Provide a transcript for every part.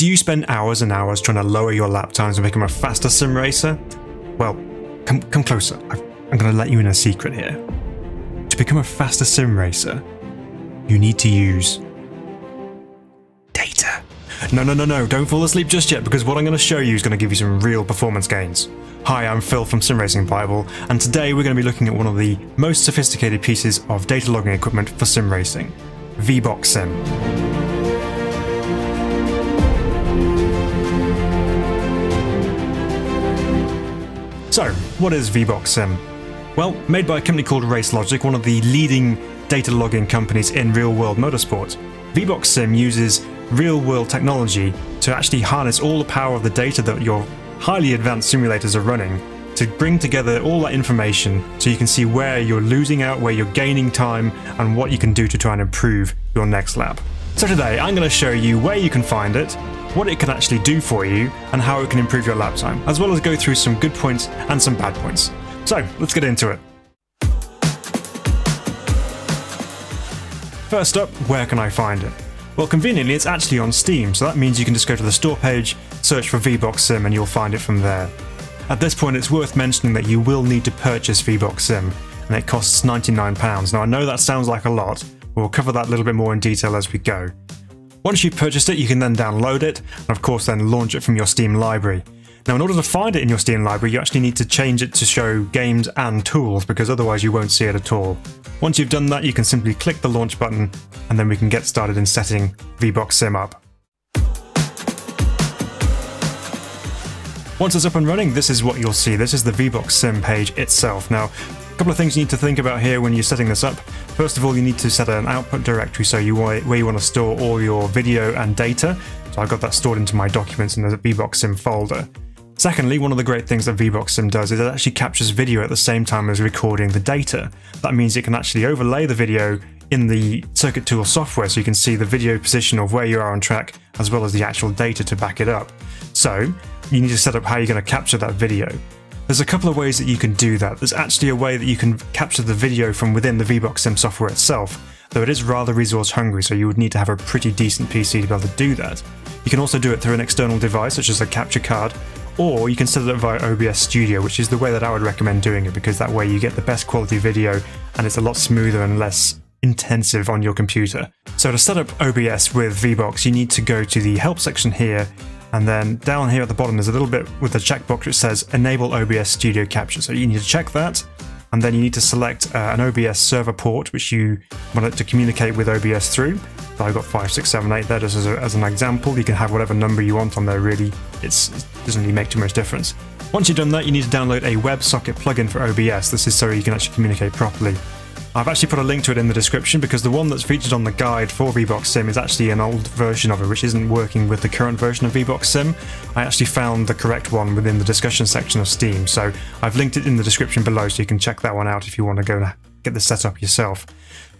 Do you spend hours and hours trying to lower your lap times and become a faster sim racer? Well, come closer. I'm going to let you in a secret here. To become a faster sim racer, you need to use data. No, don't fall asleep just yet, because what I'm going to show you is going to give you some real performance gains. Hi, I'm Phil from Sim Racing Bible, and today we're going to be looking at one of the most sophisticated pieces of data logging equipment for sim racing, VBOX Sim. So, what is VBOX Sim? Well, made by a company called RaceRoom, one of the leading data logging companies in real-world motorsport, VBOX Sim uses real-world technology to actually harness all the power of the data that your highly advanced simulators are running to bring together all that information so you can see where you're losing out, where you're gaining time, and what you can do to try and improve your next lap. So today I'm going to show you where you can find it, what it can actually do for you, and how it can improve your lap time, as well as go through some good points and some bad points. So let's get into it. First up, where can I find it? Well, conveniently it's actually on Steam, so that means you can just go to the store page, search for VBOX Sim, and you'll find it from there. At this point it's worth mentioning that you will need to purchase VBOX Sim, and it costs £99. Now I know that sounds like a lot, but we'll cover that a little bit more in detail as we go. Once you've purchased it, you can then download it, and of course then launch it from your Steam library. Now in order to find it in your Steam library, you actually need to change it to show games and tools, because otherwise you won't see it at all. Once you've done that, you can simply click the launch button, and then we can get started in setting VBOX Sim up. Once it's up and running, this is what you'll see. This is the VBOX Sim page itself. Now, a couple of things you need to think about here when you're setting this up. First of all, you need to set an output directory, so where you want to store all your video and data. So I've got that stored into my documents in the VBOX Sim folder. Secondly, one of the great things that VBOX Sim does is it actually captures video at the same time as recording the data. That means it can actually overlay the video in the Circuit Tool software, so you can see the video position of where you are on track, as well as the actual data to back it up. So you need to set up how you're going to capture that video. There's a couple of ways that you can do that. There's actually a way that you can capture the video from within the VBOX Sim software itself, though it is rather resource hungry, so you would need to have a pretty decent PC to be able to do that. You can also do it through an external device, such as a capture card, or you can set it up via OBS Studio, which is the way that I would recommend doing it, because that way you get the best quality video and it's a lot smoother and less intensive on your computer. So to set up OBS with VBOX, you need to go to the help section here, and then down here at the bottom there's a little bit with a checkbox which says Enable OBS Studio Capture. So you need to check that, and then you need to select an OBS server port which you want it to communicate with OBS through. So I've got 5, 6, 7, 8 there just as an example. You can have whatever number you want on there, really. It doesn't really make too much difference. Once you've done that, you need to download a WebSocket plugin for OBS. This is so you can actually communicate properly. I've actually put a link to it in the description, because the one that's featured on the guide for VBOX Sim is actually an old version of it, which isn't working with the current version of VBOX Sim. I actually found the correct one within the discussion section of Steam, so I've linked it in the description below, so you can check that one out if you want to go and get this set up yourself.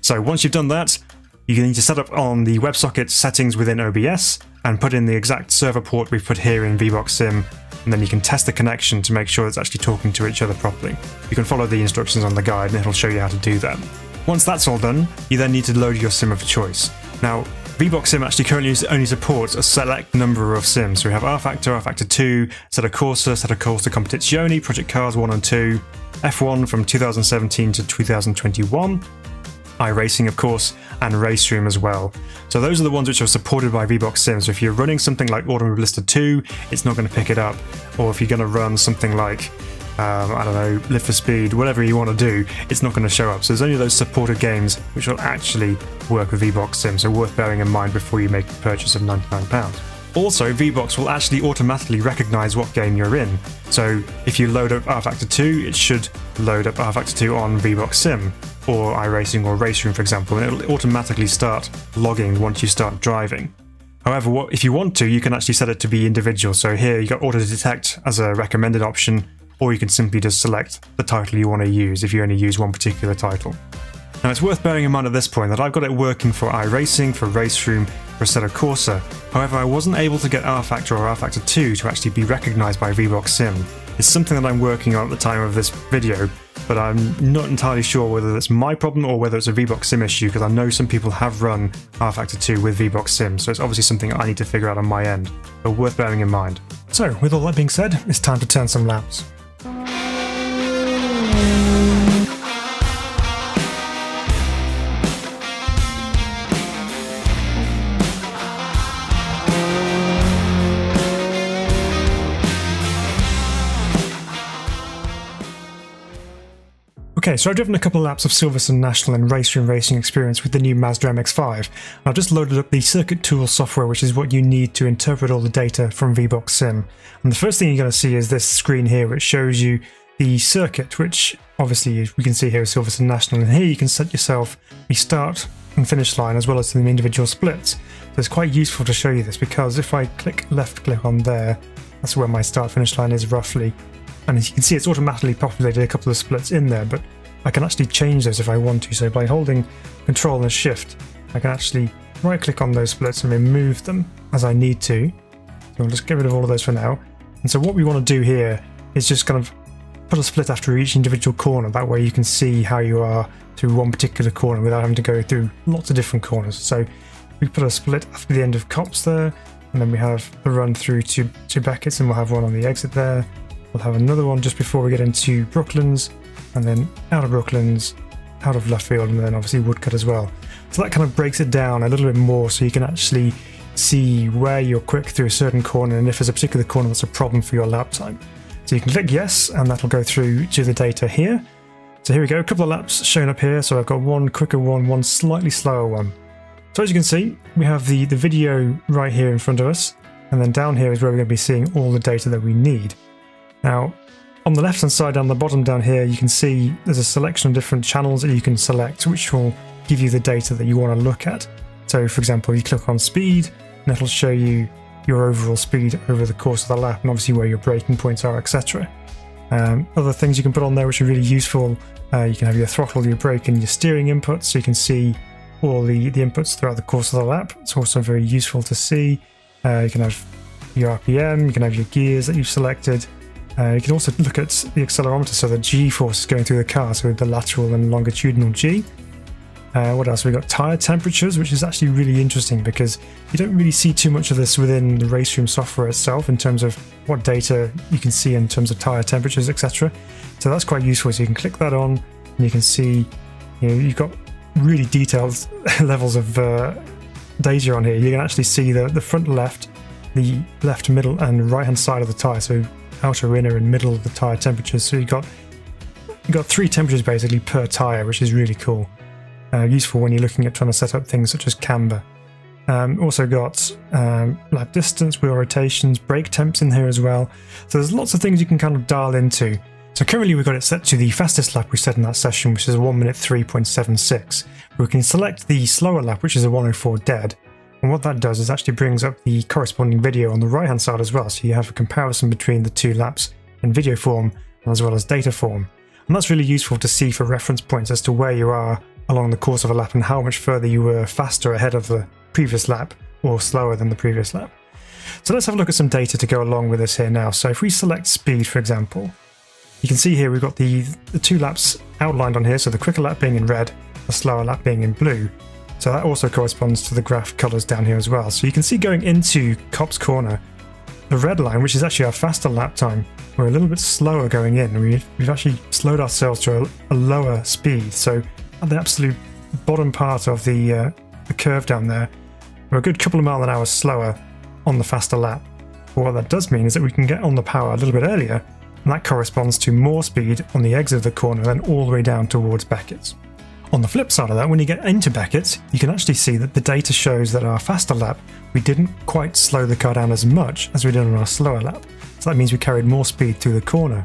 So once you've done that, you need to set up on the WebSocket settings within OBS and put in the exact server port we've put here in VBOX Sim, and then you can test the connection to make sure it's actually talking to each other properly. You can follow the instructions on the guide and it'll show you how to do that. Once that's all done, you then need to load your sim of choice. Now, VBOX Sim actually currently only supports a select number of sims. So we have rFactor, rFactor 2, Assetto Corsa, Assetto Corsa Competizione, Project Cars 1 and 2, F1 from 2017 to 2021, iRacing of course, and RaceRoom as well. So those are the ones which are supported by VBOX Sim. So if you're running something like Automobilista 2, it's not going to pick it up. Or if you're going to run something like, I don't know, Live for Speed, whatever you want to do, it's not going to show up. So there's only those supported games which will actually work with VBOX Sim, so worth bearing in mind before you make the purchase of £99. Also, VBOX will actually automatically recognise what game you're in. So if you load up rFactor 2, it should load up rFactor 2 on VBOX Sim, or iRacing or RaceRoom for example, and it'll automatically start logging once you start driving. However, if you want to, you can actually set it to be individual. So here you got Auto Detect as a recommended option, or you can simply just select the title you want to use if you only use one particular title. Now it's worth bearing in mind at this point that I've got it working for iRacing, for RaceRoom, for Assetto Corsa. However, I wasn't able to get rFactor or rFactor 2 to actually be recognised by VBOX Sim. It's something that I'm working on at the time of this video, but I'm not entirely sure whether that's my problem or whether it's a VBOX Sim issue, because I know some people have run rFactor 2 with VBOX Sim, so it's obviously something I need to figure out on my end. but worth bearing in mind. So, with all that being said, it's time to turn some laps. Okay, so I've driven a couple of laps of Silverstone National and RaceRoom racing experience with the new Mazda MX-5. I've just loaded up the Circuit Tool software, which is what you need to interpret all the data from VBOX Sim. And the first thing you're going to see is this screen here, which shows you the circuit, which obviously we can see here is Silverstone National. And here you can set yourself the start and finish line as well as the individual splits. So it's quite useful to show you this, because if I left click on there, that's where my start finish line is roughly. And as you can see, it's automatically populated a couple of splits in there, but I can actually change those if I want to. So by holding Control and Shift, I can actually right click on those splits and remove them as I need to. So I'll just get rid of all of those for now. And so what we want to do here is just kind of put a split after each individual corner. That way you can see how you are through one particular corner without having to go through lots of different corners. So we put a split after the end of Cops there, and then we have the run through to Beckett's, and we'll have one on the exit there. We'll have another one just before we get into Brooklands, and then out of Brooklands, out of Luffield, and then obviously Woodcut as well. So that kind of breaks it down a little bit more, so you can actually see where you're quick through a certain corner and if there's a particular corner that's a problem for your lap time. So you can click yes, and that'll go through to the data here. So here we go, a couple of laps shown up here. So I've got one quicker one slightly slower one. So as you can see, we have the video right here in front of us, and then down here is where we're going to be seeing all the data that we need. Now, on the left hand side down the bottom down here, you can see there's a selection of different channels that you can select, which will give you the data that you want to look at. So for example, you click on speed, and it'll show you your overall speed over the course of the lap, and obviously where your braking points are, etc. Other things you can put on there which are really useful, you can have your throttle, your brake, and your steering inputs, so you can see all the inputs throughout the course of the lap. It's also very useful to see. You can have your RPM, you can have your gears that you've selected. You can also look at the accelerometer, so the G-force is going through the car, so the lateral and longitudinal G. What else? We've got tyre temperatures, which is actually really interesting because you don't really see too much of this within the RaceRoom software itself in terms of what data you can see in terms of tyre temperatures, etc. So that's quite useful. So you can click that on and you can see, you've got really detailed levels of data on here. You can actually see the front left, the left, middle and right hand side of the tyre. So outer, inner and middle of the tyre temperatures. So you've got 3 temperatures basically per tyre, which is really cool. Useful when you're looking at trying to set up things such as camber. Also got lap distance, wheel rotations, brake temps in here as well. So there's lots of things you can kind of dial into. So currently we've got it set to the fastest lap we set in that session, which is a 1 minute 3.76. We can select the slower lap, which is a 104 dead. And what that does is actually brings up the corresponding video on the right hand side as well, so you have a comparison between the 2 laps in video form as well as data form. And that's really useful to see for reference points as to where you are along the course of a lap and how much further you were faster ahead of the previous lap or slower than the previous lap. So let's have a look at some data to go along with this here now. So if we select speed, for example, you can see here we've got the 2 laps outlined on here, so the quicker lap being in red, the slower lap being in blue. So that also corresponds to the graph colours down here as well. So you can see going into Cop's Corner, the red line, which is actually our faster lap time, we're a little bit slower going in. We've actually slowed ourselves to a lower speed. So at the absolute bottom part of the curve down there, we're a good couple of miles an hour slower on the faster lap. But what that does mean is that we can get on the power a little bit earlier, and that corresponds to more speed on the exit of the corner than all the way down towards Beckett's. On the flip side of that, when you get into Beckett's, you can actually see that the data shows that our faster lap, we didn't quite slow the car down as much as we did on our slower lap. So that means we carried more speed through the corner.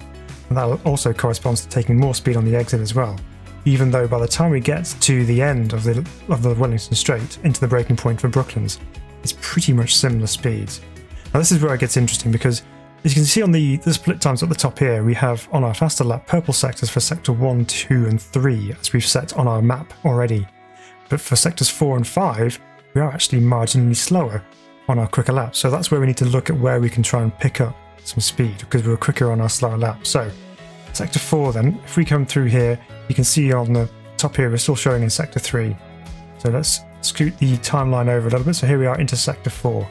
And that also corresponds to taking more speed on the exit as well. Even though by the time we get to the end of the Wellington Straight, into the braking point for Brooklands, it's pretty much similar speeds. Now this is where it gets interesting, because as you can see on the split times at the top here, we have on our faster lap purple sectors for sector 1, 2 and 3 as we've set on our map already. But for sectors 4 and 5, we are actually marginally slower on our quicker laps. So that's where we need to look at where we can try and pick up some speed, because we were quicker on our slower lap. So sector 4 then, if we come through here, you can see on the top here we're still showing in sector 3. So let's scoot the timeline over a little bit. So here we are into sector 4.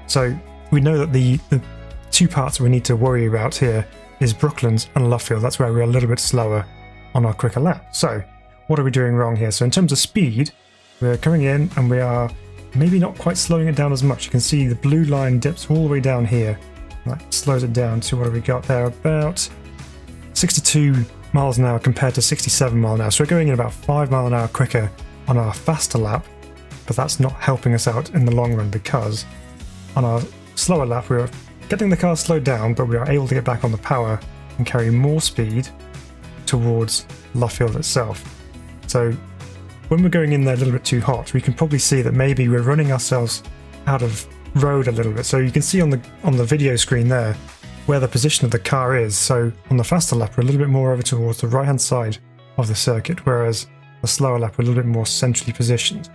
So we know that the two parts we need to worry about here is Brooklands and Luffield. That's where we're a little bit slower on our quicker lap. So what are we doing wrong here? So in terms of speed, we're coming in and we are maybe not quite slowing it down as much. You can see the blue line dips all the way down here. That slows it down to, what have we got there? About 62 miles an hour compared to 67 miles an hour. So we're going in about 5 miles an hour quicker on our faster lap, but that's not helping us out in the long run, because on our slower lap we were getting the car slowed down, but we are able to get back on the power and carry more speed towards Luffield itself. So when we're going in there a little bit too hot, we can probably see that maybe we're running ourselves out of road a little bit. So you can see on the video screen there where the position of the car is. So on the faster lap we're a little bit more over towards the right hand side of the circuit, whereas the slower lap we're a little bit more centrally positioned.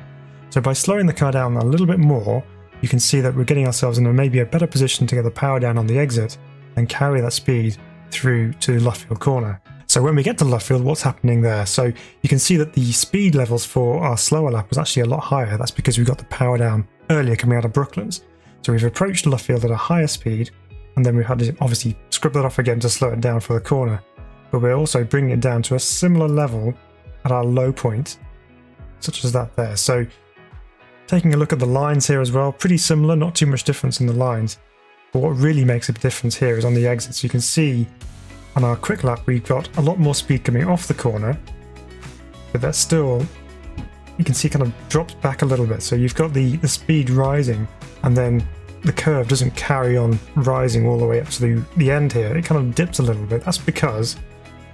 So by slowing the car down a little bit more, you can see that we're getting ourselves in maybe a better position to get the power down on the exit and carry that speed through to Luffield corner. So when we get to Luffield, what's happening there? So you can see that the speed levels for our slower lap was actually a lot higher. That's because we got the power down earlier coming out of Brooklands. So we've approached Luffield at a higher speed, and then we've had to obviously scrub that off again to slow it down for the corner. But we're also bringing it down to a similar level at our low point, such as that there. So taking a look at the lines here as well, pretty similar, not too much difference in the lines. But what really makes a difference here is on the exits. You can see on our quick lap we've got a lot more speed coming off the corner, but that's still, you can see, kind of drops back a little bit. So you've got the speed rising, and then the curve doesn't carry on rising all the way up to the end here. It kind of dips a little bit. That's because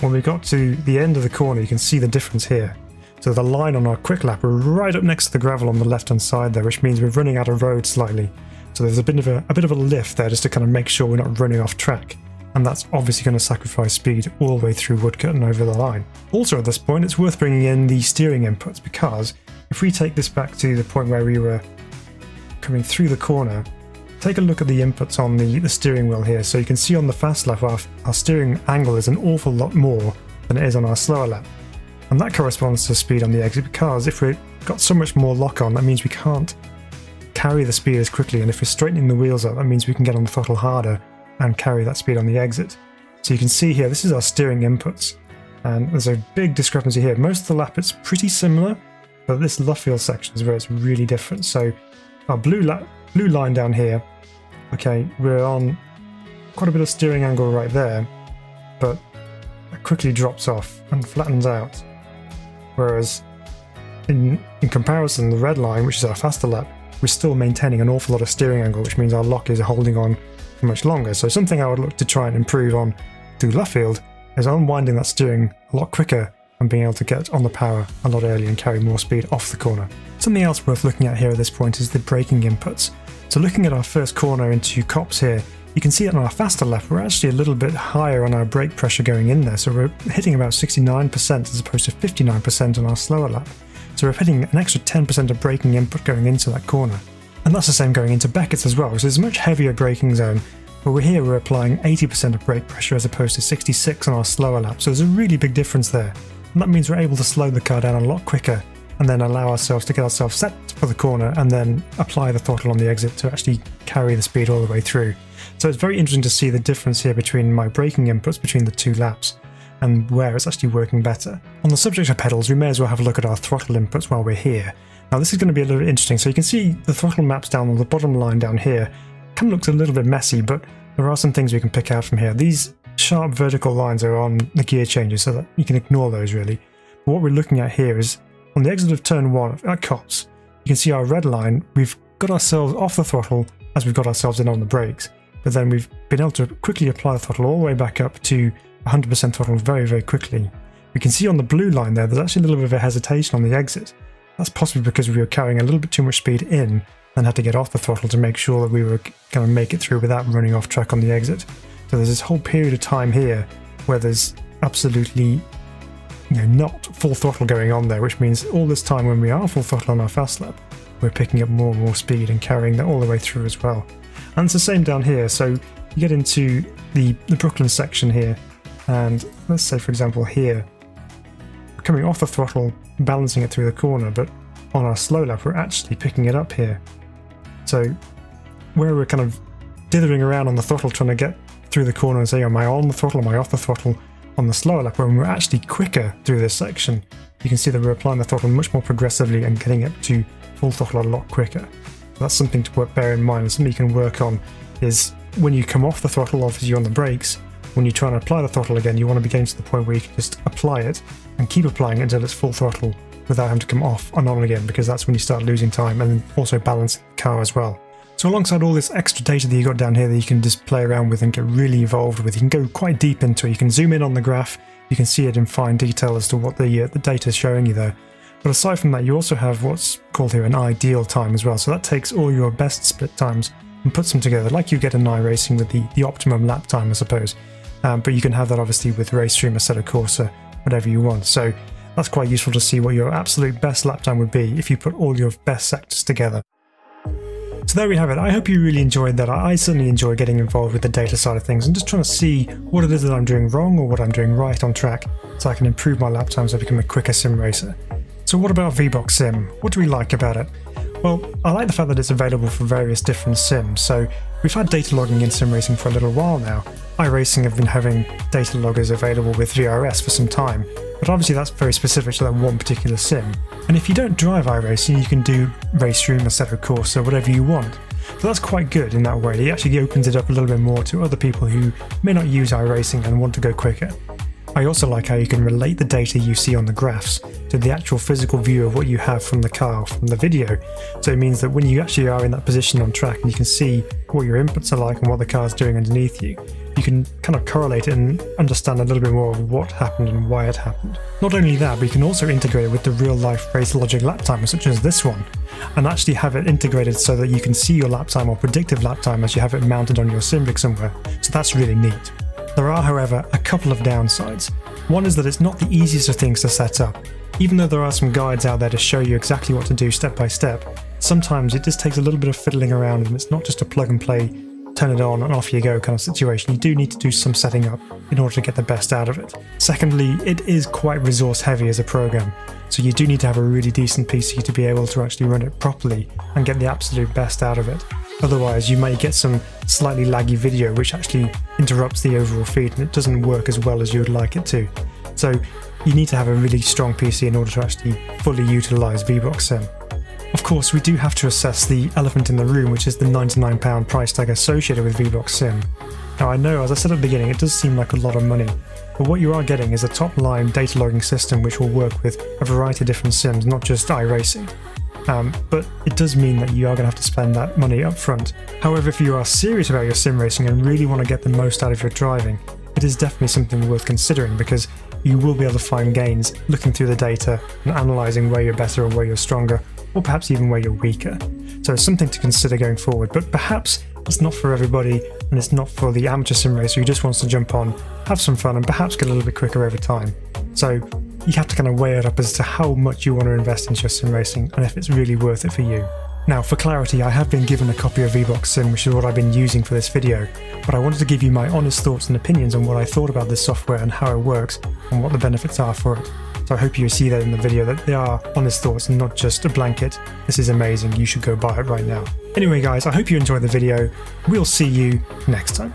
when we got to the end of the corner, you can see the difference here. So the line on our quick lap, we're right up next to the gravel on the left hand side there, which means we're running out of road slightly. So there's a bit of a lift there just to kind of make sure we're not running off track. And that's obviously going to sacrifice speed all the way through Woodcut and over the line. Also at this point, it's worth bringing in the steering inputs, because if we take this back to the point where we were coming through the corner, take a look at the inputs on the steering wheel here. So you can see on the fast lap our steering angle is an awful lot more than it is on our slower lap. And that corresponds to speed on the exit, because if we've got so much more lock on, that means we can't carry the speed as quickly, and if we're straightening the wheels up, that means we can get on the throttle harder and carry that speed on the exit. So you can see here, this is our steering inputs, and there's a big discrepancy here. Most of the lap it's pretty similar, but this Luffield section is where it's really different. So our blue line down here, okay, we're on quite a bit of steering angle right there, but it quickly drops off and flattens out. Whereas in comparison, the red line, which is our faster lap, we're still maintaining an awful lot of steering angle, which means our lock is holding on for much longer. So something I would look to try and improve on through Luffield is unwinding that steering a lot quicker and being able to get on the power a lot earlier and carry more speed off the corner. Something else worth looking at here at this point is the braking inputs. So looking at our first corner into Copse here, you can see that on our faster lap we're actually a little bit higher on our brake pressure going in there. So we're hitting about 69% as opposed to 59% on our slower lap. So we're hitting an extra 10% of braking input going into that corner. And that's the same going into Beckett's as well. So it's a much heavier braking zone, but we're applying 80% of brake pressure as opposed to 66 on our slower lap. So there's a really big difference there. And that means we're able to slow the car down a lot quicker and then allow ourselves to get ourselves set for the corner and then apply the throttle on the exit to actually carry the speed all the way through. So it's very interesting to see the difference here between my braking inputs between the two laps and where it's actually working better. On the subject of pedals, we may as well have a look at our throttle inputs while we're here. Now this is going to be a little bit interesting. So you can see the throttle maps down on the bottom line down here. Kind of looks a little bit messy, but there are some things we can pick out from here. These sharp vertical lines are on the gear changes, so that you can ignore those really. But what we're looking at here is on the exit of turn 1 at Copse, you can see our red line, we've got ourselves off the throttle as we've got ourselves in on the brakes, but then we've been able to quickly apply the throttle all the way back up to 100% throttle very, very quickly. We can see on the blue line there's actually a little bit of a hesitation on the exit. That's possibly because we were carrying a little bit too much speed in and had to get off the throttle to make sure that we were going to make it through without running off track on the exit. So there's this whole period of time here where there's absolutely not full throttle going on there, which means all this time when we are full throttle on our fast lap, we're picking up more and more speed and carrying that all the way through as well. And it's the same down here. So you get into the Brooklands section here, and let's say for example here, we're coming off the throttle, balancing it through the corner, but on our slow lap we're actually picking it up here. So where we're kind of dithering around on the throttle trying to get through the corner and say, am I on the throttle, am I off the throttle on the slower lap, when we're actually quicker through this section. You can see that we're applying the throttle much more progressively and getting it to full throttle a lot quicker. That's something to bear in mind, and something you can work on is when you come off the throttle, obviously you're on the brakes, when you try and apply the throttle again, you want to be getting to the point where you can just apply it and keep applying it until it's full throttle without having to come off and on again, because that's when you start losing time, and also balance the car as well. So alongside all this extra data that you got down here that you can just play around with and get really involved with, you can go quite deep into it. You can zoom in on the graph, you can see it in fine detail as to what the data is showing you there. But aside from that, you also have what's called here an ideal time as well. So that takes all your best split times and puts them together, like you get in iRacing with the optimum lap time, I suppose. But you can have that obviously with RaceRoom, Assetto Corsa, whatever you want. So that's quite useful to see what your absolute best lap time would be if you put all your best sectors together. So there we have it. I hope you really enjoyed that. I certainly enjoy getting involved with the data side of things and just trying to see what it is that I'm doing wrong or what I'm doing right on track, so I can improve my lap times and become a quicker sim racer. So what about VBOX Sim? What do we like about it? Well, I like the fact that it's available for various different sims. So we've had data logging in sim racing for a little while now. iRacing have been having data loggers available with VRS for some time, but obviously that's very specific to that one particular sim. And if you don't drive iRacing, you can do RaceRoom, Assetto Corsa, whatever you want. So that's quite good in that way. It actually opens it up a little bit more to other people who may not use iRacing and want to go quicker. I also like how you can relate the data you see on the graphs to the actual physical view of what you have from the car, from the video. So it means that when you actually are in that position on track and you can see what your inputs are like and what the car's doing underneath you, you can kind of correlate it and understand a little bit more of what happened and why it happened. Not only that, but you can also integrate it with the real-life race logic lap timer, such as this one, and actually have it integrated so that you can see your lap time or predictive lap time as you have it mounted on your sim rig somewhere. So that's really neat. There are, however, a couple of downsides. One is that it's not the easiest of things to set up. Even though there are some guides out there to show you exactly what to do step by step, sometimes it just takes a little bit of fiddling around, and it's not just a plug and play, turn it on and off you go kind of situation. You do need to do some setting up in order to get the best out of it. Secondly, it is quite resource heavy as a program, so you do need to have a really decent PC to be able to actually run it properly and get the absolute best out of it. Otherwise, you might get some slightly laggy video which actually interrupts the overall feed and it doesn't work as well as you would like it to. So you need to have a really strong PC in order to actually fully utilise VBOX Sim. Of course, we do have to assess the elephant in the room, which is the £99 price tag associated with VBOX Sim. Now I know, as I said at the beginning, it does seem like a lot of money, but what you are getting is a top-line data logging system which will work with a variety of different sims, not just iRacing. But it does mean that you are going to have to spend that money up front. However, if you are serious about your sim racing and really want to get the most out of your driving, it is definitely something worth considering, because you will be able to find gains looking through the data and analysing where you're better or where you're stronger, or perhaps even where you're weaker. So it's something to consider going forward, but perhaps it's not for everybody, and it's not for the amateur sim racer who just wants to jump on, have some fun, and perhaps get a little bit quicker over time. So you have to kind of weigh it up as to how much you want to invest into your sim racing and if it's really worth it for you. Now, for clarity, I have been given a copy of VBOX Sim, which is what I've been using for this video, but I wanted to give you my honest thoughts and opinions on what I thought about this software and how it works and what the benefits are for it. So I hope you see that in the video, that they are honest thoughts and not just a blanket, this is amazing, you should go buy it right now. Anyway guys, I hope you enjoyed the video. We'll see you next time.